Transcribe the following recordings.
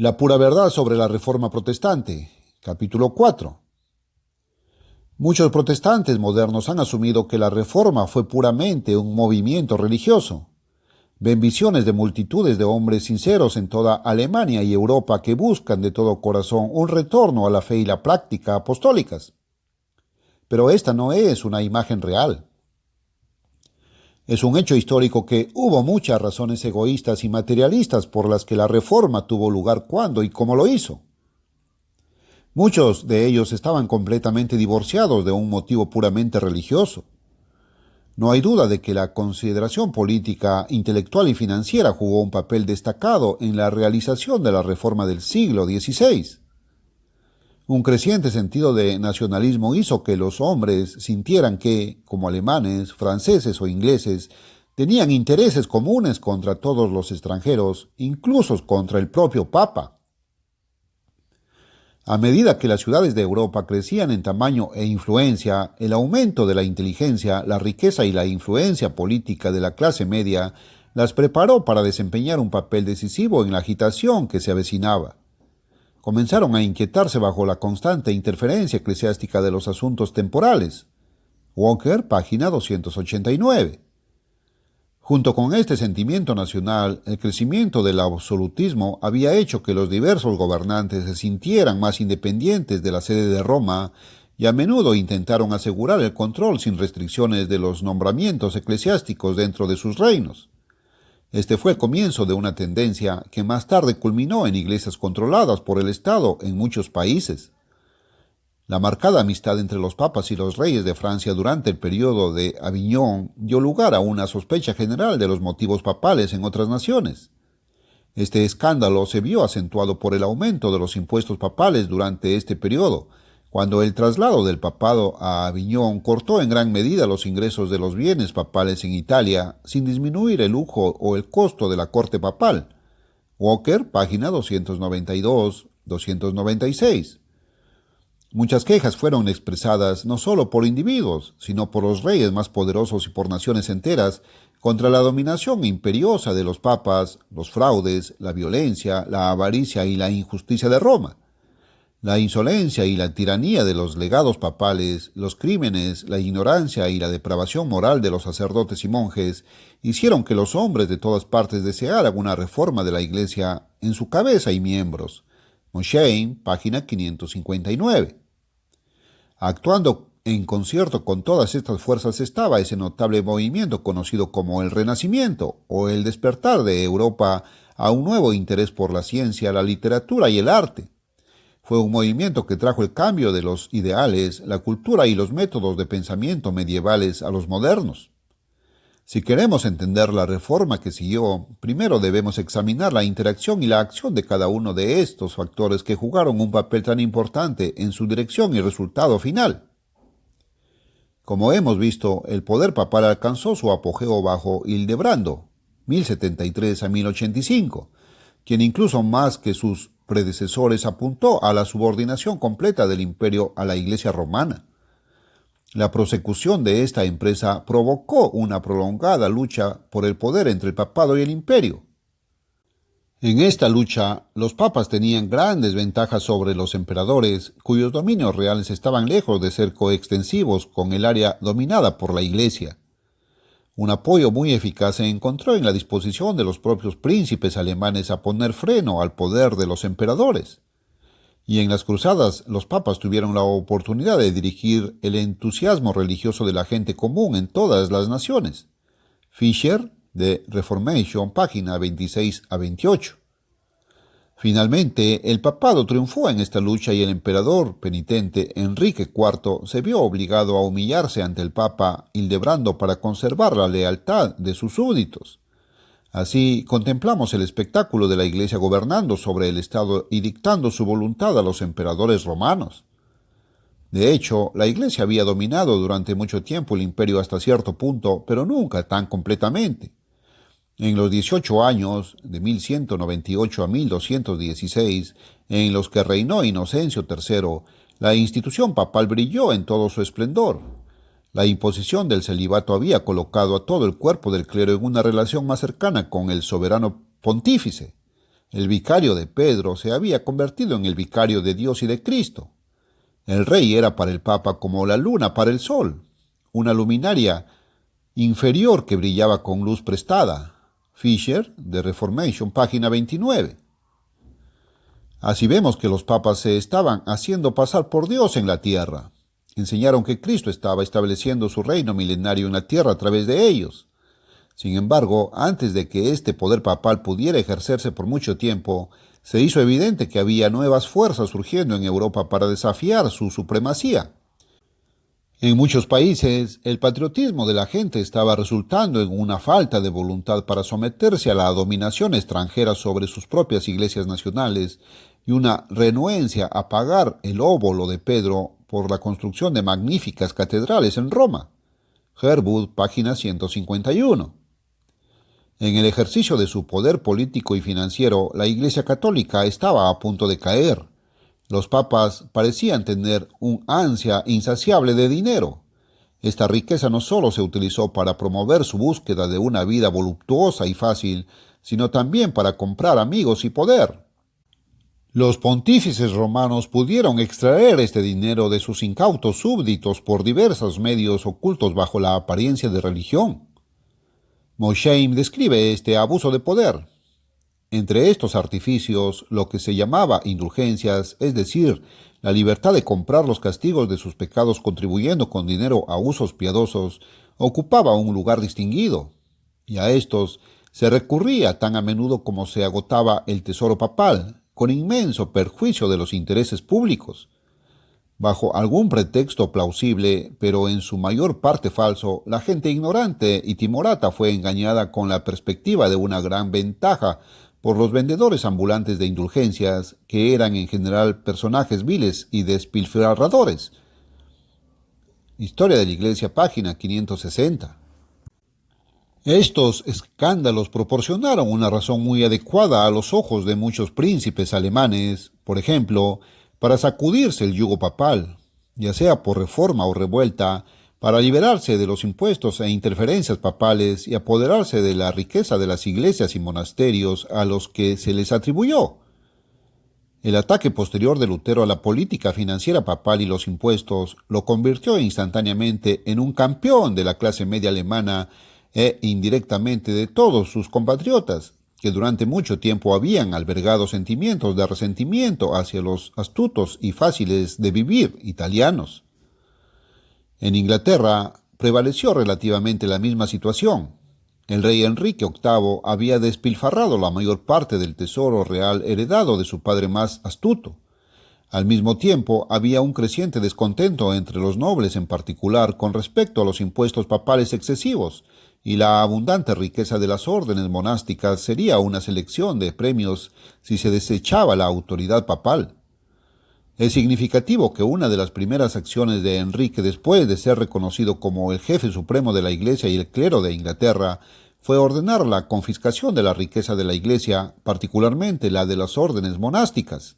La pura verdad sobre la Reforma Protestante, capítulo 4. Muchos protestantes modernos han asumido que la Reforma fue puramente un movimiento religioso. Ven visiones de multitudes de hombres sinceros en toda Alemania y Europa que buscan de todo corazón un retorno a la fe y la práctica apostólicas. Pero esta no es una imagen real. Es un hecho histórico que hubo muchas razones egoístas y materialistas por las que la Reforma tuvo lugar cuando y cómo lo hizo. Muchos de ellos estaban completamente divorciados de un motivo puramente religioso. No hay duda de que la consideración política, intelectual y financiera jugó un papel destacado en la realización de la Reforma del siglo XVI. Un creciente sentido de nacionalismo hizo que los hombres sintieran que, como alemanes, franceses o ingleses, tenían intereses comunes contra todos los extranjeros, incluso contra el propio Papa. A medida que las ciudades de Europa crecían en tamaño e influencia, el aumento de la inteligencia, la riqueza y la influencia política de la clase media las preparó para desempeñar un papel decisivo en la agitación que se avecinaba. Comenzaron a inquietarse bajo la constante interferencia eclesiástica de los asuntos temporales. Walker, página 289. Junto con este sentimiento nacional, el crecimiento del absolutismo había hecho que los diversos gobernantes se sintieran más independientes de la sede de Roma y a menudo intentaron asegurar el control sin restricciones de los nombramientos eclesiásticos dentro de sus reinos. Este fue el comienzo de una tendencia que más tarde culminó en iglesias controladas por el Estado en muchos países. La marcada amistad entre los papas y los reyes de Francia durante el periodo de Aviñón dio lugar a una sospecha general de los motivos papales en otras naciones. Este escándalo se vio acentuado por el aumento de los impuestos papales durante este periodo, cuando el traslado del papado a Aviñón cortó en gran medida los ingresos de los bienes papales en Italia, sin disminuir el lujo o el costo de la corte papal. Walker, página 292-296. Muchas quejas fueron expresadas no solo por individuos, sino por los reyes más poderosos y por naciones enteras, contra la dominación imperiosa de los papas, los fraudes, la violencia, la avaricia y la injusticia de Roma. La insolencia y la tiranía de los legados papales, los crímenes, la ignorancia y la depravación moral de los sacerdotes y monjes hicieron que los hombres de todas partes desearan una reforma de la Iglesia en su cabeza y miembros. Mosheim, página 559. Actuando en concierto con todas estas fuerzas estaba ese notable movimiento conocido como el Renacimiento o el despertar de Europa a un nuevo interés por la ciencia, la literatura y el arte. Fue un movimiento que trajo el cambio de los ideales, la cultura y los métodos de pensamiento medievales a los modernos. Si queremos entender la reforma que siguió, primero debemos examinar la interacción y la acción de cada uno de estos factores que jugaron un papel tan importante en su dirección y resultado final. Como hemos visto, el poder papal alcanzó su apogeo bajo Hildebrando, 1073 a 1085, quien incluso más que sus predecesores apuntó a la subordinación completa del imperio a la Iglesia romana. La prosecución de esta empresa provocó una prolongada lucha por el poder entre el papado y el imperio. En esta lucha, los papas tenían grandes ventajas sobre los emperadores, cuyos dominios reales estaban lejos de ser coextensivos con el área dominada por la Iglesia. Un apoyo muy eficaz se encontró en la disposición de los propios príncipes alemanes a poner freno al poder de los emperadores. Y en las cruzadas, los papas tuvieron la oportunidad de dirigir el entusiasmo religioso de la gente común en todas las naciones. Fisher, de Reformation, página 26 a 28. Finalmente, el papado triunfó en esta lucha y el emperador penitente Enrique IV se vio obligado a humillarse ante el papa Hildebrando para conservar la lealtad de sus súbditos. Así, contemplamos el espectáculo de la Iglesia gobernando sobre el Estado y dictando su voluntad a los emperadores romanos. De hecho, la Iglesia había dominado durante mucho tiempo el imperio hasta cierto punto, pero nunca tan completamente. En los 18 años, de 1198 a 1216, en los que reinó Inocencio III, la institución papal brilló en todo su esplendor. La imposición del celibato había colocado a todo el cuerpo del clero en una relación más cercana con el soberano pontífice. El vicario de Pedro se había convertido en el vicario de Dios y de Cristo. El rey era para el Papa como la luna para el sol, una luminaria inferior que brillaba con luz prestada. Fisher, de Reformation, página 29. Así vemos que los papas se estaban haciendo pasar por Dios en la tierra. Enseñaron que Cristo estaba estableciendo su reino milenario en la tierra a través de ellos. Sin embargo, antes de que este poder papal pudiera ejercerse por mucho tiempo, se hizo evidente que había nuevas fuerzas surgiendo en Europa para desafiar su supremacía. En muchos países, el patriotismo de la gente estaba resultando en una falta de voluntad para someterse a la dominación extranjera sobre sus propias iglesias nacionales y una renuencia a pagar el óbolo de Pedro por la construcción de magníficas catedrales en Roma. Herwood, página 151. En el ejercicio de su poder político y financiero, la Iglesia Católica estaba a punto de caer. Los papas parecían tener un ansia insaciable de dinero. Esta riqueza no solo se utilizó para promover su búsqueda de una vida voluptuosa y fácil, sino también para comprar amigos y poder. Los pontífices romanos pudieron extraer este dinero de sus incautos súbditos por diversos medios ocultos bajo la apariencia de religión. Mosheim describe este abuso de poder. Entre estos artificios, lo que se llamaba indulgencias, es decir, la libertad de comprar los castigos de sus pecados contribuyendo con dinero a usos piadosos, ocupaba un lugar distinguido, y a estos se recurría tan a menudo como se agotaba el tesoro papal, con inmenso perjuicio de los intereses públicos. Bajo algún pretexto plausible, pero en su mayor parte falso, la gente ignorante y timorata fue engañada con la perspectiva de una gran ventaja por los vendedores ambulantes de indulgencias, que eran en general personajes viles y despilfarradores. Historia de la Iglesia, página 560. Estos escándalos proporcionaron una razón muy adecuada a los ojos de muchos príncipes alemanes, por ejemplo, para sacudirse el yugo papal, ya sea por reforma o revuelta, para liberarse de los impuestos e interferencias papales y apoderarse de la riqueza de las iglesias y monasterios a los que se les atribuyó. El ataque posterior de Lutero a la política financiera papal y los impuestos lo convirtió instantáneamente en un campeón de la clase media alemana e indirectamente de todos sus compatriotas, que durante mucho tiempo habían albergado sentimientos de resentimiento hacia los astutos y fáciles de vivir italianos. En Inglaterra prevaleció relativamente la misma situación. El rey Enrique VIII había despilfarrado la mayor parte del tesoro real heredado de su padre más astuto. Al mismo tiempo, había un creciente descontento entre los nobles en particular con respecto a los impuestos papales excesivos, y la abundante riqueza de las órdenes monásticas sería una selección de premios si se desechaba la autoridad papal. Es significativo que una de las primeras acciones de Enrique después de ser reconocido como el jefe supremo de la Iglesia y el clero de Inglaterra fue ordenar la confiscación de la riqueza de la Iglesia, particularmente la de las órdenes monásticas.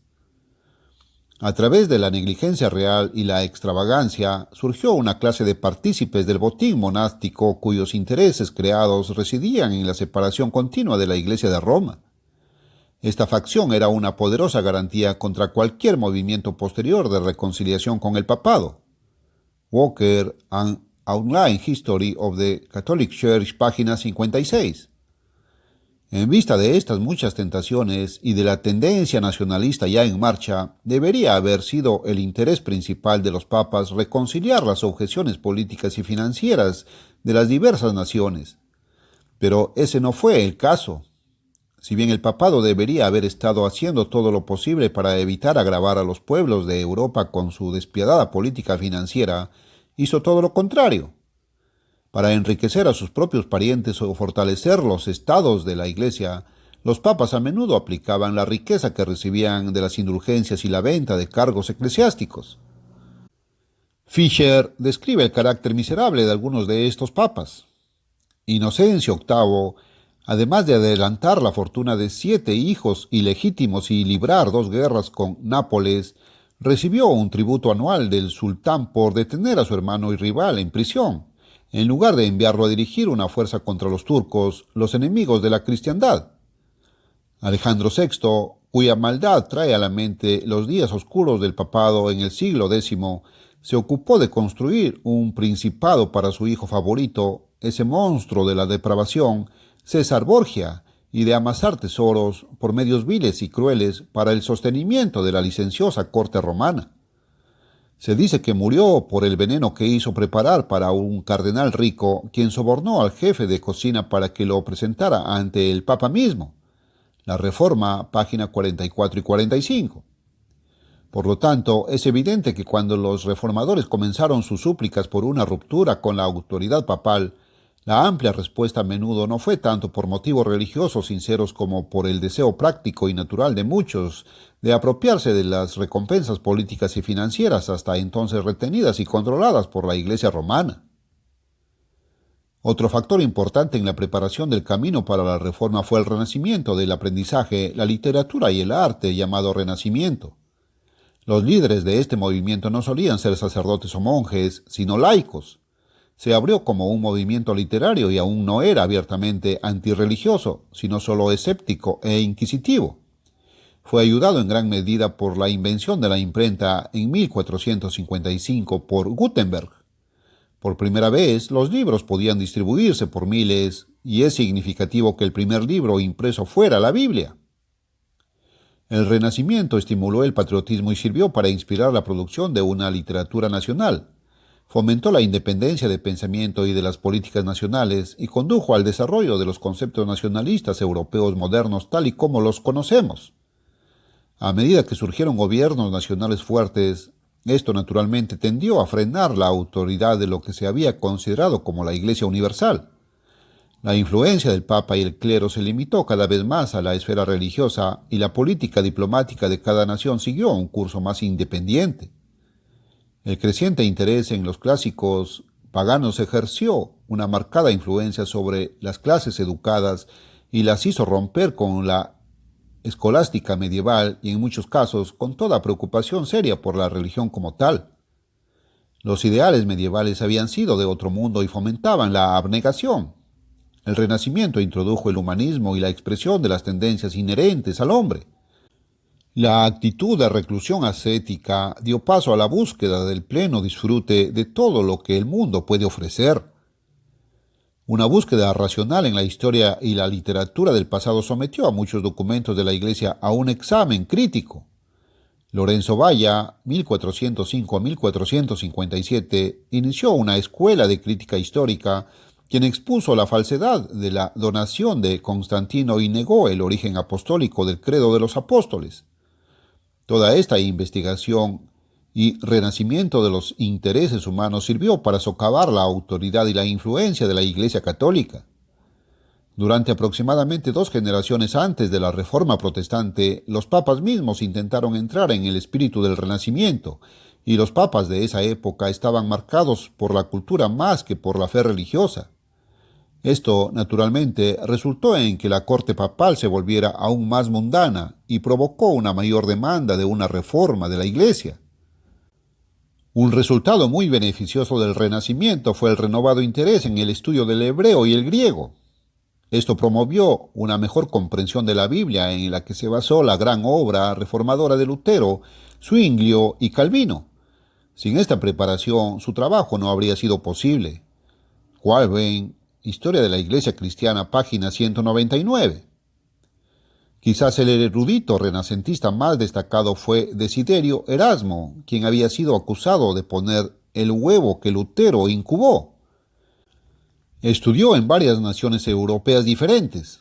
A través de la negligencia real y la extravagancia surgió una clase de partícipes del botín monástico cuyos intereses creados residían en la separación continua de la Iglesia de Roma. Esta facción era una poderosa garantía contra cualquier movimiento posterior de reconciliación con el papado. Walker, An Online History of the Catholic Church, página 56. En vista de estas muchas tentaciones y de la tendencia nacionalista ya en marcha, debería haber sido el interés principal de los papas reconciliar las objeciones políticas y financieras de las diversas naciones. Pero ese no fue el caso. Si bien el papado debería haber estado haciendo todo lo posible para evitar agravar a los pueblos de Europa con su despiadada política financiera, hizo todo lo contrario. Para enriquecer a sus propios parientes o fortalecer los estados de la Iglesia, los papas a menudo aplicaban la riqueza que recibían de las indulgencias y la venta de cargos eclesiásticos. Fisher describe el carácter miserable de algunos de estos papas. Inocencio VIII, además de adelantar la fortuna de 7 hijos ilegítimos y librar 2 guerras con Nápoles, recibió un tributo anual del sultán por detener a su hermano y rival en prisión, en lugar de enviarlo a dirigir una fuerza contra los turcos, los enemigos de la cristiandad. Alejandro VI, cuya maldad trae a la mente los días oscuros del papado en el siglo X, se ocupó de construir un principado para su hijo favorito, ese monstruo de la depravación, César Borgia, y de amasar tesoros por medios viles y crueles para el sostenimiento de la licenciosa corte romana. Se dice que murió por el veneno que hizo preparar para un cardenal rico, quien sobornó al jefe de cocina para que lo presentara ante el Papa mismo. La Reforma, página 44 y 45. Por lo tanto, es evidente que cuando los reformadores comenzaron sus súplicas por una ruptura con la autoridad papal, la amplia respuesta a menudo no fue tanto por motivos religiosos sinceros como por el deseo práctico y natural de muchos de apropiarse de las recompensas políticas y financieras hasta entonces retenidas y controladas por la Iglesia romana. Otro factor importante en la preparación del camino para la Reforma fue el renacimiento del aprendizaje, la literatura y el arte llamado Renacimiento. Los líderes de este movimiento no solían ser sacerdotes o monjes, sino laicos. Se abrió como un movimiento literario y aún no era abiertamente antirreligioso, sino solo escéptico e inquisitivo. Fue ayudado en gran medida por la invención de la imprenta en 1455 por Gutenberg. Por primera vez, los libros podían distribuirse por miles, y es significativo que el primer libro impreso fuera la Biblia. El Renacimiento estimuló el patriotismo y sirvió para inspirar la producción de una literatura nacional. Fomentó la independencia de pensamiento y de las políticas nacionales y condujo al desarrollo de los conceptos nacionalistas europeos modernos tal y como los conocemos. A medida que surgieron gobiernos nacionales fuertes, esto naturalmente tendió a frenar la autoridad de lo que se había considerado como la Iglesia Universal. La influencia del Papa y el clero se limitó cada vez más a la esfera religiosa y la política diplomática de cada nación siguió un curso más independiente. El creciente interés en los clásicos paganos ejerció una marcada influencia sobre las clases educadas y las hizo romper con la escolástica medieval y en muchos casos con toda preocupación seria por la religión como tal. Los ideales medievales habían sido de otro mundo y fomentaban la abnegación. El Renacimiento introdujo el humanismo y la expresión de las tendencias inherentes al hombre. La actitud de reclusión ascética dio paso a la búsqueda del pleno disfrute de todo lo que el mundo puede ofrecer. Una búsqueda racional en la historia y la literatura del pasado sometió a muchos documentos de la Iglesia a un examen crítico. Lorenzo Valla, 1405 a 1457, inició una escuela de crítica histórica, quien expuso la falsedad de la donación de Constantino y negó el origen apostólico del credo de los apóstoles. Toda esta investigación y renacimiento de los intereses humanos sirvió para socavar la autoridad y la influencia de la Iglesia Católica. Durante aproximadamente 2 generaciones antes de la Reforma Protestante, los papas mismos intentaron entrar en el espíritu del Renacimiento, y los papas de esa época estaban marcados por la cultura más que por la fe religiosa. Esto, naturalmente, resultó en que la corte papal se volviera aún más mundana y provocó una mayor demanda de una reforma de la Iglesia. Un resultado muy beneficioso del Renacimiento fue el renovado interés en el estudio del hebreo y el griego. Esto promovió una mejor comprensión de la Biblia, en la que se basó la gran obra reformadora de Lutero, Zwinglio y Calvino. Sin esta preparación, su trabajo no habría sido posible. Walben, Historia de la Iglesia Cristiana, página 199. Quizás el erudito renacentista más destacado fue Desiderio Erasmo, quien había sido acusado de poner el huevo que Lutero incubó. Estudió en varias naciones europeas diferentes.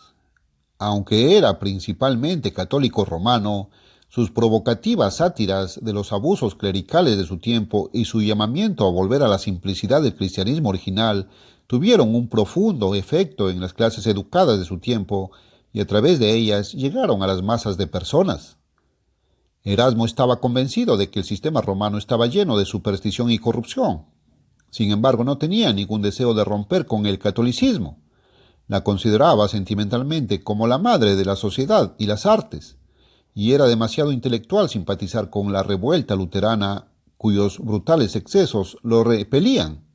Aunque era principalmente católico romano, sus provocativas sátiras de los abusos clericales de su tiempo y su llamamiento a volver a la simplicidad del cristianismo original tuvieron un profundo efecto en las clases educadas de su tiempo y a través de ellas llegaron a las masas de personas. Erasmo estaba convencido de que el sistema romano estaba lleno de superstición y corrupción. Sin embargo, no tenía ningún deseo de romper con el catolicismo. La consideraba sentimentalmente como la madre de la sociedad y las artes, y era demasiado intelectual simpatizar con la revuelta luterana, cuyos brutales excesos lo repelían.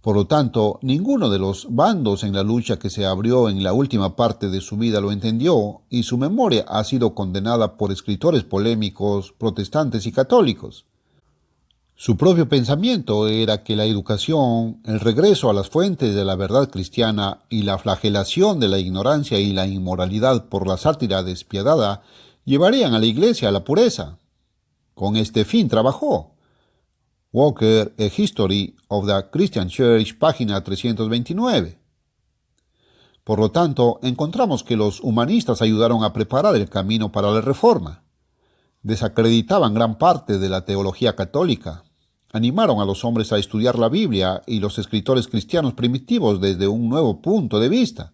Por lo tanto, ninguno de los bandos en la lucha que se abrió en la última parte de su vida lo entendió, y su memoria ha sido condenada por escritores polémicos, protestantes y católicos. Su propio pensamiento era que la educación, el regreso a las fuentes de la verdad cristiana y la flagelación de la ignorancia y la inmoralidad por la sátira despiadada llevarían a la Iglesia a la pureza. Con este fin trabajó. Walker, A History of the Christian Church, página 329. Por lo tanto, encontramos que los humanistas ayudaron a preparar el camino para la Reforma. Desacreditaban gran parte de la teología católica. Animaron a los hombres a estudiar la Biblia y los escritores cristianos primitivos desde un nuevo punto de vista.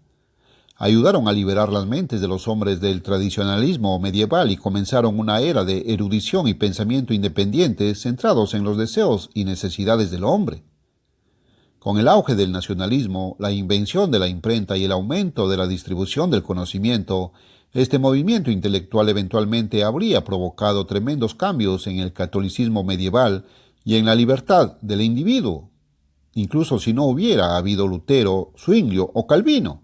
Ayudaron a liberar las mentes de los hombres del tradicionalismo medieval y comenzaron una era de erudición y pensamiento independientes centrados en los deseos y necesidades del hombre. Con el auge del nacionalismo, la invención de la imprenta y el aumento de la distribución del conocimiento, este movimiento intelectual eventualmente habría provocado tremendos cambios en el catolicismo medieval y en la libertad del individuo, incluso si no hubiera habido Lutero, Zwinglio o Calvino.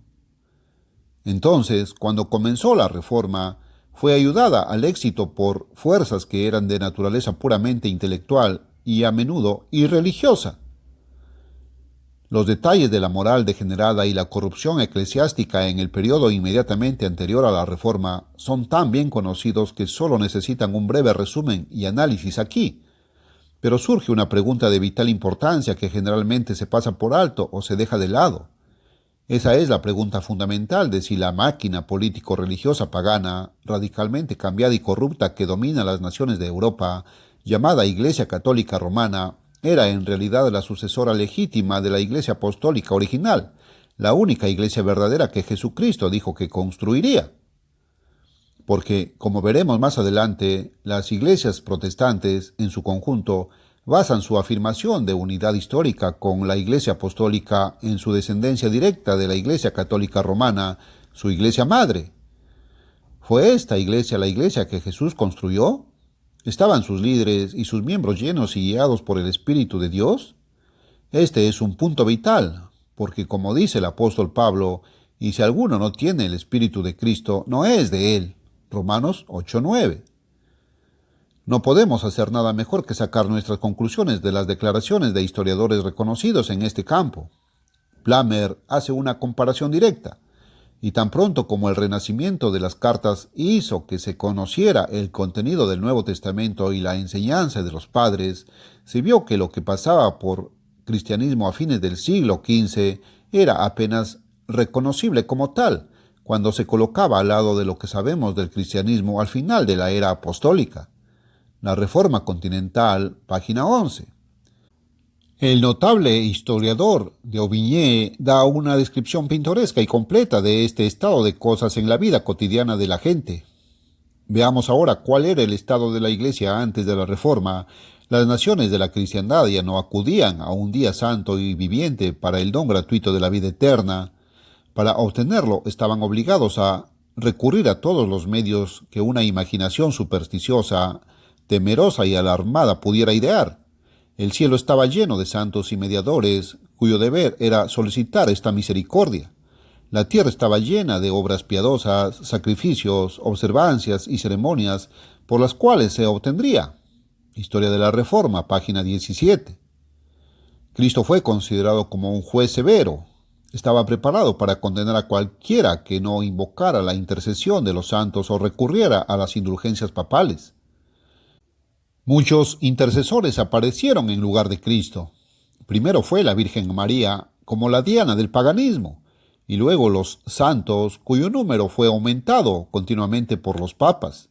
Entonces, cuando comenzó la Reforma, fue ayudada al éxito por fuerzas que eran de naturaleza puramente intelectual y a menudo irreligiosa. Los detalles de la moral degenerada y la corrupción eclesiástica en el periodo inmediatamente anterior a la Reforma son tan bien conocidos que solo necesitan un breve resumen y análisis aquí. Pero surge una pregunta de vital importancia que generalmente se pasa por alto o se deja de lado. Esa es la pregunta fundamental de si la máquina político-religiosa pagana, radicalmente cambiada y corrupta que domina las naciones de Europa, llamada Iglesia Católica Romana, era en realidad la sucesora legítima de la Iglesia Apostólica original, la única iglesia verdadera que Jesucristo dijo que construiría. Porque, como veremos más adelante, las iglesias protestantes, en su conjunto, basan su afirmación de unidad histórica con la Iglesia Apostólica en su descendencia directa de la Iglesia Católica Romana, su iglesia madre. ¿Fue esta iglesia la iglesia que Jesús construyó? ¿Estaban sus líderes y sus miembros llenos y guiados por el Espíritu de Dios? Este es un punto vital, porque como dice el apóstol Pablo, y si alguno no tiene el Espíritu de Cristo, no es de él. Romanos 8:9. No podemos hacer nada mejor que sacar nuestras conclusiones de las declaraciones de historiadores reconocidos en este campo. Plummer hace una comparación directa, y tan pronto como el renacimiento de las cartas hizo que se conociera el contenido del Nuevo Testamento y la enseñanza de los padres, se vio que lo que pasaba por cristianismo a fines del siglo XV era apenas reconocible como tal, cuando se colocaba al lado de lo que sabemos del cristianismo al final de la era apostólica. La Reforma Continental, página 11. El notable historiador d'Aubigné da una descripción pintoresca y completa de este estado de cosas en la vida cotidiana de la gente. Veamos ahora cuál era el estado de la Iglesia antes de la Reforma. Las naciones de la cristiandad ya no acudían a un día santo y viviente para el don gratuito de la vida eterna. Para obtenerlo estaban obligados a recurrir a todos los medios que una imaginación supersticiosa, temerosa y alarmada pudiera idear. El cielo estaba lleno de santos y mediadores, cuyo deber era solicitar esta misericordia. La tierra estaba llena de obras piadosas, sacrificios, observancias y ceremonias por las cuales se obtendría. Historia de la Reforma, página 17. Cristo fue considerado como un juez severo. Estaba preparado para condenar a cualquiera que no invocara la intercesión de los santos o recurriera a las indulgencias papales. Muchos intercesores aparecieron en lugar de Cristo. Primero fue la Virgen María, como la Diana del paganismo, y luego los santos, cuyo número fue aumentado continuamente por los papas.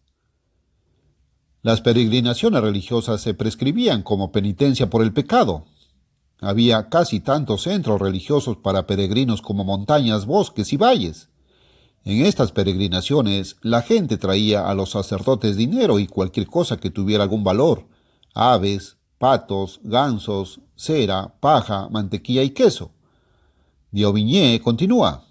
Las peregrinaciones religiosas se prescribían como penitencia por el pecado. Había casi tantos centros religiosos para peregrinos como montañas, bosques y valles. En estas peregrinaciones, la gente traía a los sacerdotes dinero y cualquier cosa que tuviera algún valor: aves, patos, gansos, cera, paja, mantequilla y queso. d'Aubigné continúa: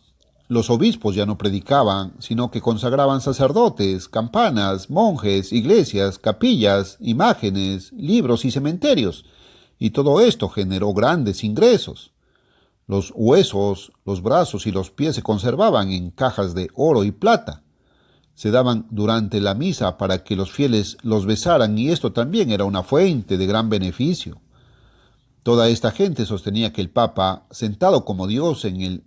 los obispos ya no predicaban, sino que consagraban sacerdotes, campanas, monjes, iglesias, capillas, imágenes, libros y cementerios, y todo esto generó grandes ingresos. Los huesos, los brazos y los pies se conservaban en cajas de oro y plata. Se daban durante la misa para que los fieles los besaran, y esto también era una fuente de gran beneficio. Toda esta gente sostenía que el Papa, sentado como Dios en el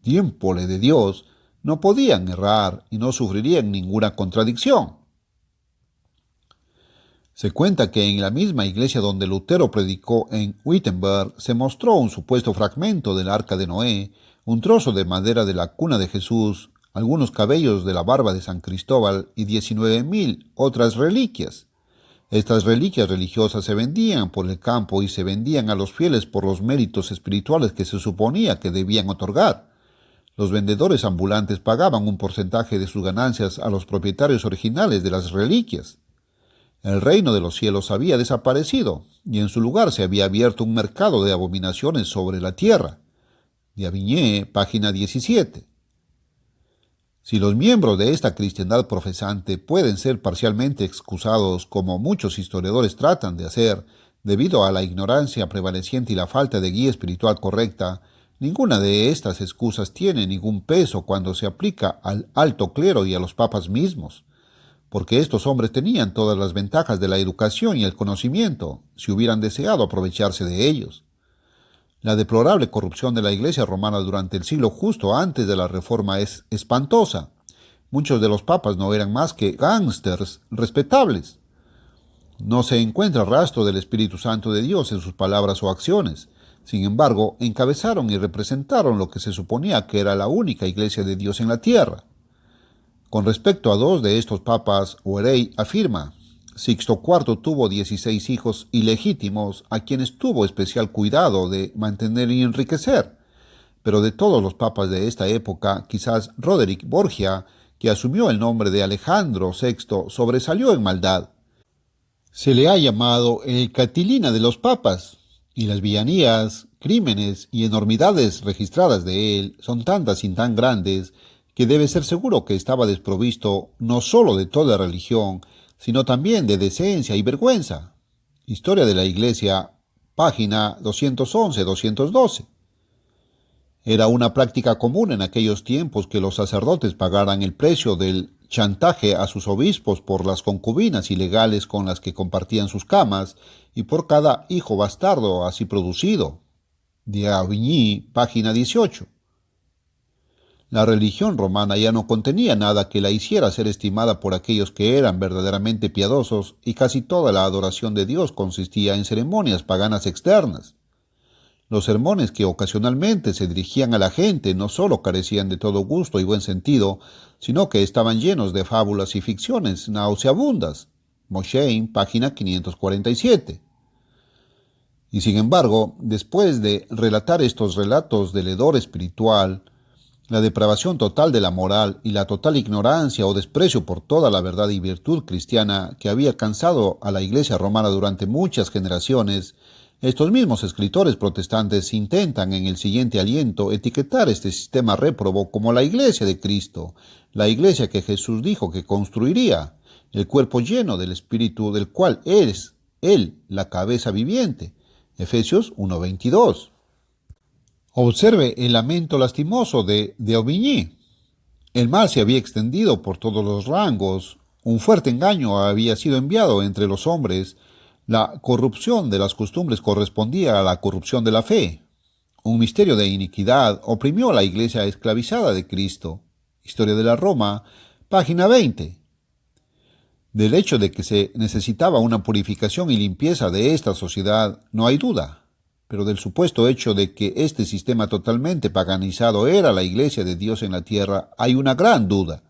tiempo de Dios, no podían errar y no sufrirían ninguna contradicción. Se cuenta que en la misma iglesia donde Lutero predicó en Wittenberg se mostró un supuesto fragmento del arca de Noé, un trozo de madera de la cuna de Jesús, algunos cabellos de la barba de San Cristóbal y 19.000 otras reliquias. Estas reliquias religiosas se vendían por el campo y se vendían a los fieles por los méritos espirituales que se suponía que debían otorgar. Los vendedores ambulantes pagaban un porcentaje de sus ganancias a los propietarios originales de las reliquias. El reino de los cielos había desaparecido, y en su lugar se había abierto un mercado de abominaciones sobre la tierra. De Aviñé, página 17. Si los miembros de esta cristiandad profesante pueden ser parcialmente excusados, como muchos historiadores tratan de hacer, debido a la ignorancia prevaleciente y la falta de guía espiritual correcta, ninguna de estas excusas tiene ningún peso cuando se aplica al alto clero y a los papas mismos, porque estos hombres tenían todas las ventajas de la educación y el conocimiento, si hubieran deseado aprovecharse de ellos. La deplorable corrupción de la Iglesia romana durante el siglo justo antes de la Reforma es espantosa. Muchos de los papas no eran más que gángsters respetables. No se encuentra rastro del Espíritu Santo de Dios en sus palabras o acciones. Sin embargo, encabezaron y representaron lo que se suponía que era la única Iglesia de Dios en la tierra. Con respecto a dos de estos papas, Oerey afirma: Sixto IV tuvo 16 hijos ilegítimos a quienes tuvo especial cuidado de mantener y enriquecer. Pero de todos los papas de esta época, quizás Roderick Borgia, que asumió el nombre de Alejandro VI, sobresalió en maldad. Se le ha llamado el Catilina de los papas, y las villanías, crímenes y enormidades registradas de él son tantas y tan grandes que debe ser seguro que estaba desprovisto no sólo de toda religión, sino también de decencia y vergüenza. Historia de la Iglesia, página 211-212. Era una práctica común en aquellos tiempos que los sacerdotes pagaran el precio del chantaje a sus obispos por las concubinas ilegales con las que compartían sus camas y por cada hijo bastardo así producido. De Avigny, página 18. La religión romana ya no contenía nada que la hiciera ser estimada por aquellos que eran verdaderamente piadosos, y casi toda la adoración de Dios consistía en ceremonias paganas externas. Los sermones que ocasionalmente se dirigían a la gente no sólo carecían de todo gusto y buen sentido, sino que estaban llenos de fábulas y ficciones nauseabundas. Mosheim, página 547. Y sin embargo, después de relatar estos relatos del hedor espiritual, la depravación total de la moral y la total ignorancia o desprecio por toda la verdad y virtud cristiana que había alcanzado a la Iglesia romana durante muchas generaciones, estos mismos escritores protestantes intentan en el siguiente aliento etiquetar este sistema réprobo como la Iglesia de Cristo, la Iglesia que Jesús dijo que construiría, el cuerpo lleno del Espíritu del cual es Él la cabeza viviente. Efesios 1:22. Observe el lamento lastimoso de Aubigny. El mal se había extendido por todos los rangos, un fuerte engaño había sido enviado entre los hombres, la corrupción de las costumbres correspondía a la corrupción de la fe. Un misterio de iniquidad oprimió a la iglesia esclavizada de Cristo. Historia de la Roma, página 20. Del hecho de que se necesitaba una purificación y limpieza de esta sociedad no hay duda. Pero del supuesto hecho de que este sistema totalmente paganizado era la Iglesia de Dios en la tierra, hay una gran duda.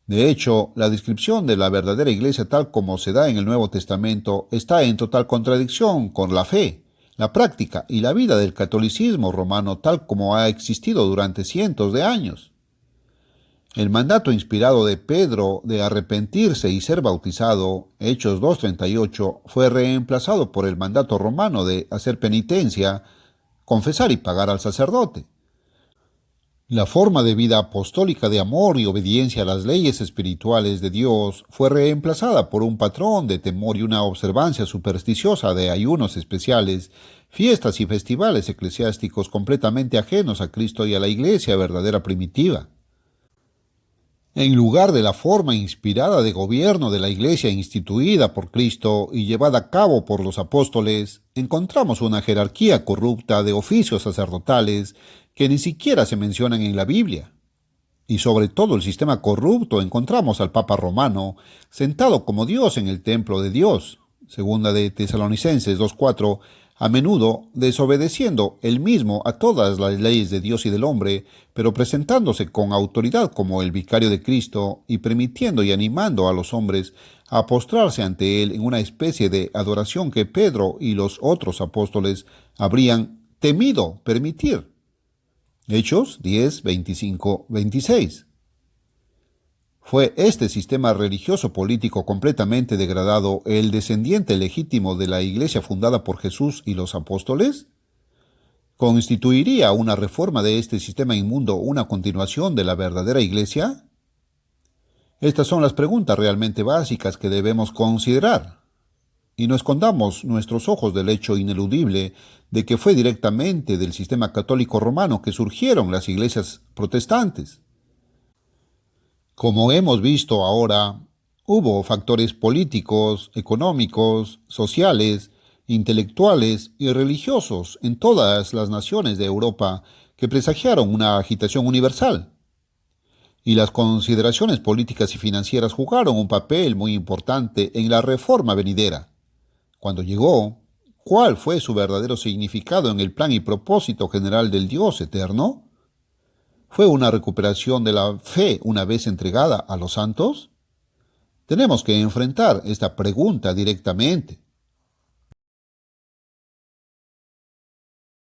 De hecho, la descripción de la verdadera Iglesia tal como se da en el Nuevo Testamento está en total contradicción con la fe, la práctica y la vida del catolicismo romano tal como ha existido durante cientos de años. El mandato inspirado de Pedro de arrepentirse y ser bautizado, Hechos 2:38, fue reemplazado por el mandato romano de hacer penitencia, confesar y pagar al sacerdote. La forma de vida apostólica de amor y obediencia a las leyes espirituales de Dios fue reemplazada por un patrón de temor y una observancia supersticiosa de ayunos especiales, fiestas y festivales eclesiásticos completamente ajenos a Cristo y a la Iglesia verdadera primitiva. En lugar de la forma inspirada de gobierno de la Iglesia instituida por Cristo y llevada a cabo por los apóstoles, encontramos una jerarquía corrupta de oficios sacerdotales que ni siquiera se mencionan en la Biblia. Y sobre todo el sistema corrupto encontramos al Papa Romano sentado como Dios en el templo de Dios, segunda de Tesalonicenses 2:4, a menudo desobedeciendo él mismo a todas las leyes de Dios y del hombre, pero presentándose con autoridad como el vicario de Cristo y permitiendo y animando a los hombres a postrarse ante él en una especie de adoración que Pedro y los otros apóstoles habrían temido permitir. Hechos 10, 25, 26. ¿Fue este sistema religioso político completamente degradado el descendiente legítimo de la Iglesia fundada por Jesús y los apóstoles? ¿Constituiría una reforma de este sistema inmundo una continuación de la verdadera Iglesia? Estas son las preguntas realmente básicas que debemos considerar. Y no escondamos nuestros ojos del hecho ineludible de que fue directamente del sistema católico romano que surgieron las iglesias protestantes. Como hemos visto ahora, hubo factores políticos, económicos, sociales, intelectuales y religiosos en todas las naciones de Europa que presagiaron una agitación universal. Y las consideraciones políticas y financieras jugaron un papel muy importante en la reforma venidera. Cuando llegó, ¿cuál fue su verdadero significado en el plan y propósito general del Dios eterno? ¿Fue una recuperación de la fe una vez entregada a los santos? Tenemos que enfrentar esta pregunta directamente.